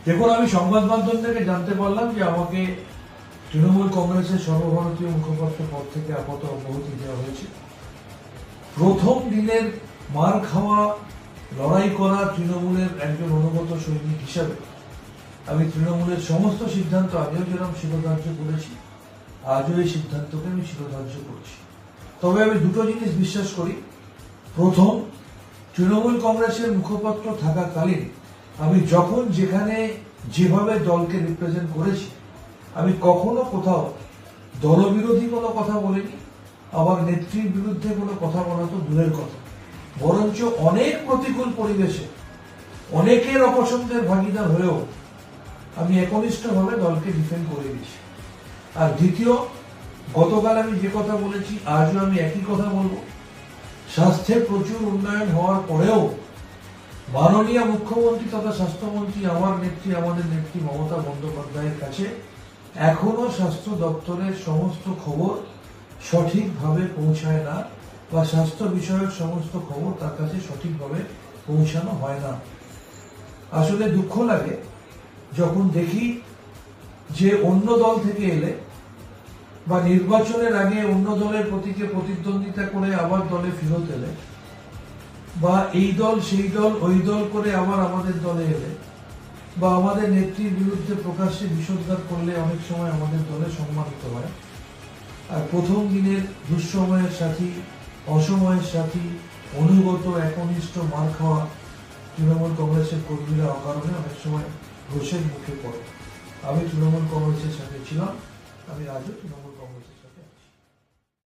দেখুন, আমি সংবাদ মাধ্যম থেকে জানতে পারলাম যে আমাকে তৃণমূল কংগ্রেসের সর্বভারতীয় মুখপাত্র পদ থেকে আপাতত অব্যাহতি দেওয়া হয়েছে। প্রথম দিনের মার খাওয়া, লড়াই করা তৃণমূলের একজন অনুগত সৈনিক হিসাবে আমি তৃণমূলের সমস্ত সিদ্ধান্ত আগেও যেরকম শিরোধার্য করেছি, আজও এই সিদ্ধান্তকে আমি শিরোধার্য করছি। তবে আমি দুটো জিনিস বিশ্বাস করি। প্রথম, তৃণমূল কংগ্রেসের মুখপাত্র থাকাকালীন আমি যখন যেখানে যেভাবে দলকে রিপ্রেজেন্ট করেছি, আমি কখনো কোথাও দলবিরোধী কোনো কথা বলিনি। আবার নেত্রীর বিরুদ্ধে কোনো কথা বলা তো দূরের কথা, বরঞ্চ অনেক প্রতিকূল পরিবেশে অনেকের অপছন্দের ভাগিদার হয়েও আমি একনিষ্ঠভাবে দলকে ডিফেন্ড করে দিয়েছি। আর দ্বিতীয়, গতকাল আমি যে কথা বলেছি আজও আমি একই কথা বলবো। স্বাস্থ্যের প্রচুর উন্নয়ন হওয়ার পরেও মাননীয় মুখ্যমন্ত্রী তথা স্বাস্থ্যমন্ত্রী আমাদের নেত্রী মমতা বন্দ্যোপাধ্যায়ের কাছে এখনো স্বাস্থ্য দপ্তরের সমস্ত খবর সঠিকভাবে পৌঁছায় না, বা স্বাস্থ্য বিষয়ক সমস্ত খবর তার কাছে সঠিকভাবে পৌঁছানো হয় না। আসলে দুঃখ লাগে যখন দেখি যে অন্য দল থেকে এলে বা নির্বাচনের আগে অন্য দলের প্রতীকে প্রতিদ্বন্দ্বিতা করে আবার দলে ফেরত এলে, বা এই দল সেই দল ওই দল করে আবার আমাদের দলে এলে, বা আমাদের নেত্রীর বিরুদ্ধে প্রকাশ্যে বিষোদ্গার করলে অনেক সময় আমাদের দলে সম্মানিত হয়। আর প্রথম দিনের দুঃসময়ের সাথী, অসময়ের সাথী, অনুগত একনিষ্ঠ মার খাওয়া তৃণমূল কংগ্রেসের কর্মীরা অকারণে অনেক সময় ঘোষের মুখে পড়ে। আমি তৃণমূল কংগ্রেসের সাথে ছিলাম, আমি আজও তৃণমূল